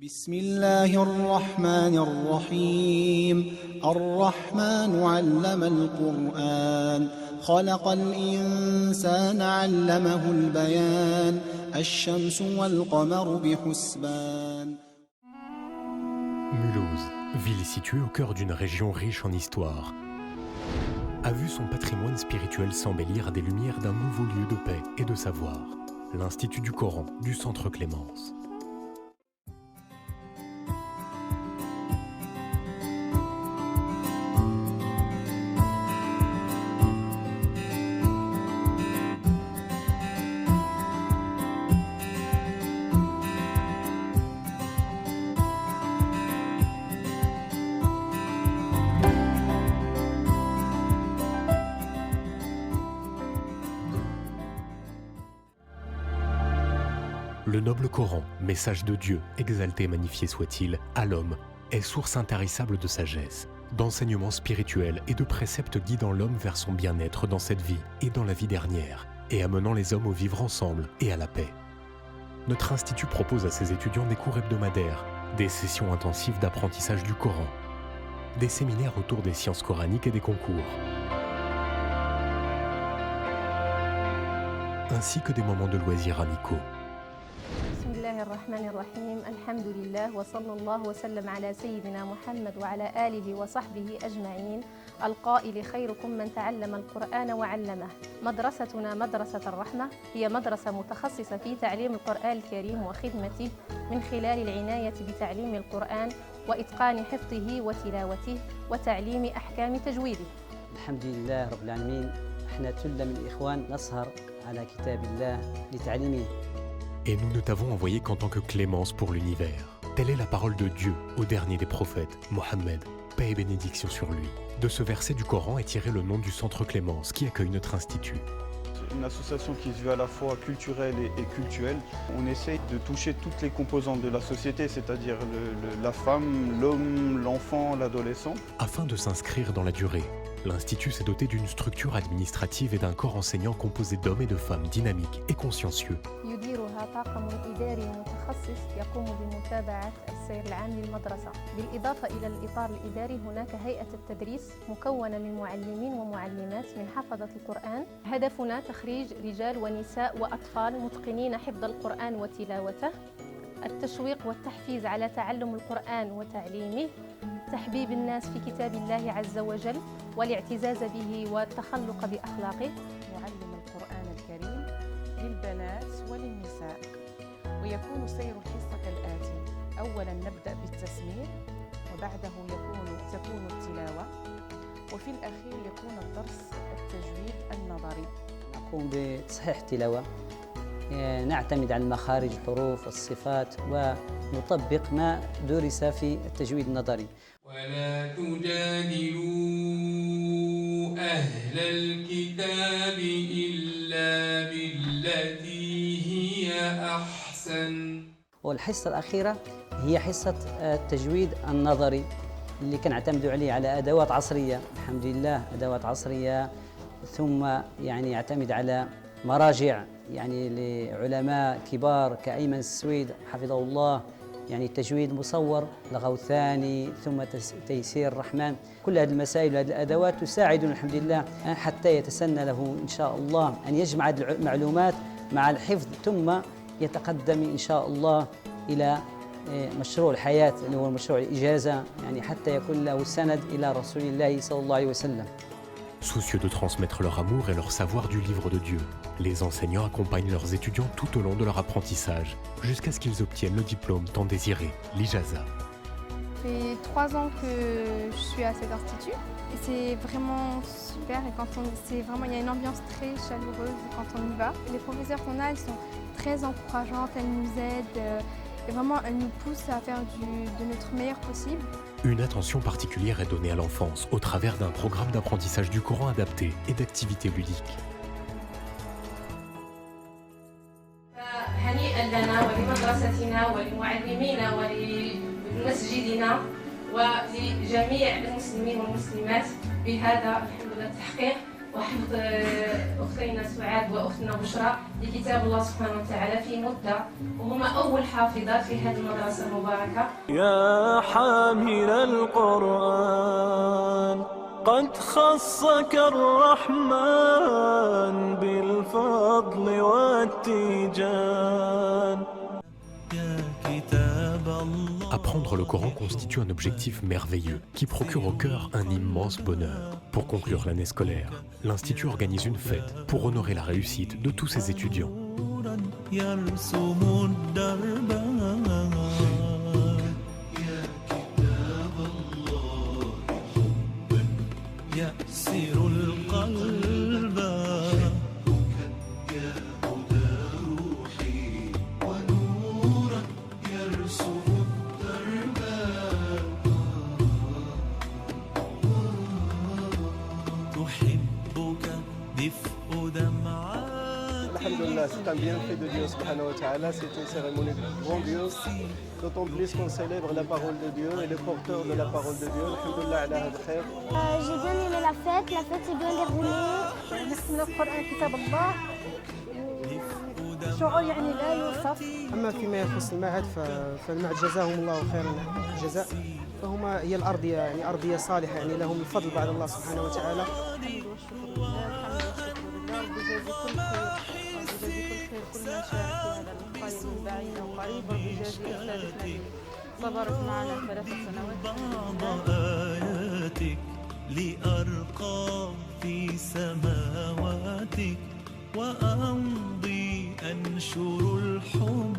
بسم الله الرحمن الرحيم الرحمن علم القرآن خلق الإنسان علمه البيان الشمس والقمر بحسبان. Mulhouse, ville située au cœur d'une région riche en histoire, a vu son patrimoine spirituel s'embellir à des lumières d'un nouveau lieu de paix et de savoir, l'Institut du Coran du Centre Clémence. Le noble Coran, message de Dieu, exalté et magnifié soit-il, à l'homme, est source intarissable de sagesse, d'enseignements spirituels et de préceptes guidant l'homme vers son bien-être dans cette vie et dans la vie dernière, et amenant les hommes au vivre ensemble et à la paix. Notre institut propose à ses étudiants des cours hebdomadaires, des sessions intensives d'apprentissage du Coran, des séminaires autour des sciences coraniques et des concours, ainsi que des moments de loisirs amicaux. بسم الله الرحمن الرحيم الحمد لله وصلى الله وسلم على سيدنا محمد وعلى آله وصحبه أجمعين القائل خيركم من تعلم القرآن وعلمه. مدرستنا مدرسة الرحمة هي مدرسة متخصصة في تعليم القرآن الكريم وخدمته من خلال العناية بتعليم القرآن وإتقان حفظه وتلاوته وتعليم أحكام تجويده. الحمد لله رب العالمين. احنا ثلة من الإخوان نسهر على كتاب الله لتعليمه. Et nous ne t'avons envoyé qu'en tant que clémence pour l'univers. Telle est la parole de Dieu au dernier des prophètes, Mohammed, paix et bénédiction sur lui. De ce verset du Coran est tiré le nom du Centre Clémence qui accueille notre institut. Une association qui se veut à la fois culturelle et cultuelle. On essaye de toucher toutes les composantes de la société, c'est-à-dire la femme, l'homme, l'enfant, l'adolescent. Afin de s'inscrire dans la durée, l'Institut s'est doté d'une structure administrative et d'un corps enseignant composé d'hommes et de femmes dynamiques et consciencieux. يديرها طاقم إداري متخصص يقوم بمتابعة السير العام للمدرسة. بالإضافة إلى الإطار الإداري هناك هيئة التدريس مكونة من معلمين ومعلمات من حفظة القرآن. هدفنا تخريج رجال ونساء وأطفال متقنين حفظ القرآن وتلاوته، التشويق والتحفيز على تعلم القرآن وتعليمه، تحبيب الناس في كتاب الله عز وجل والاعتزاز به والتخلق بأخلاقه. نعلم القرآن الكريم للبنات وللنساء، ويكون سير الحصة كالآتي: أولاً نبدأ بالتسميع، وبعده تكون التلاوة، وفي الأخير يكون الدرس التجويد النظري. نقوم بتصحيح التلاوة، نعتمد على المخارج، الحروف، الصفات، ونطبق ما درس في التجويد النظري. ولا تجادلوا أهل الكتاب إلا بالتي هي أحسن. والحصة الأخيرة هي حصة التجويد النظري اللي كنعتمد عليه على أدوات عصرية، الحمد لله أدوات عصرية، ثم يعني يعتمد على مراجع يعني لعلماء كبار كأيمن السويد حفظه الله، يعني تجويد مصور، لغوثاني، ثم تيسير الرحمن. كل هذه المسائل وهذه الأدوات تساعدنا الحمد لله حتى يتسنى له إن شاء الله أن يجمع المعلومات مع الحفظ، ثم يتقدم إن شاء الله إلى مشروع الحياة اللي هو مشروع الإجازة، يعني حتى يكون له سند إلى رسول الله صلى الله عليه وسلم. Soucieux de transmettre leur amour et leur savoir du livre de Dieu, les enseignants accompagnent leurs étudiants tout au long de leur apprentissage, jusqu'à ce qu'ils obtiennent le diplôme tant désiré, l'Ijaza. Ça fait 3 ans que je suis à cet institut et c'est vraiment super. Et il y a une ambiance très chaleureuse quand on y va. Les professeurs qu'on a, elles sont très encourageantes, elles nous aident et vraiment elles nous poussent à faire de notre meilleur possible. Une attention particulière est donnée à l'enfance au travers d'un programme d'apprentissage du Coran adapté et d'activités ludiques. هنيئا لنا ولمدرستنا ولمعلمينا ولمسجدنا ولجميع المسلمين والمسلمات بهذا الحمد لله التحقيق وحفظ أختنا أختينا سعاد وأختنا بشرى لكتاب الله سبحانه وتعالى في مدة، وهما أول حافظات في هذه المدرسة المباركة. يا حامل القرآن قد خصك الرحمن بالفضل والتيجان. Apprendre le Coran constitue un objectif merveilleux qui procure au cœur un immense bonheur. Pour conclure l'année scolaire, l'Institut organise une fête pour honorer la réussite de tous ses étudiants. Alhamdulillah, c'est un bienfait de Dieu subhanahu wa ta'ala, c'est une cérémonie grandiose, d'autant plus qu'on célèbre la parole de Dieu et le porteur de la parole de Dieu. Alhamdulillah ala hada khair. J'ai bien aimé la fête s'est bien déroulée. نحن القرآن كتاب الله شعور يعني لا يوصف. أما فيما يخص المعهد فالمعهد جزاهم الله خيرا الجزاء، فهما هي الأرضية يعني أرضية صالحة يعني لهم الفضل بعد الله سبحانه وتعالى. الحمد والشكر لله، الحمد والشكر لله، ربي يجازي كل خير، ربي يجازي كل خير كل ما شاء في هذا المقال من بعيد أو قريب، ربي يجازي أستاذتنا صبرت معنا 3 سنوات. بعض آياتك لأرقى في سماواتك وأمضي أنشر الحب.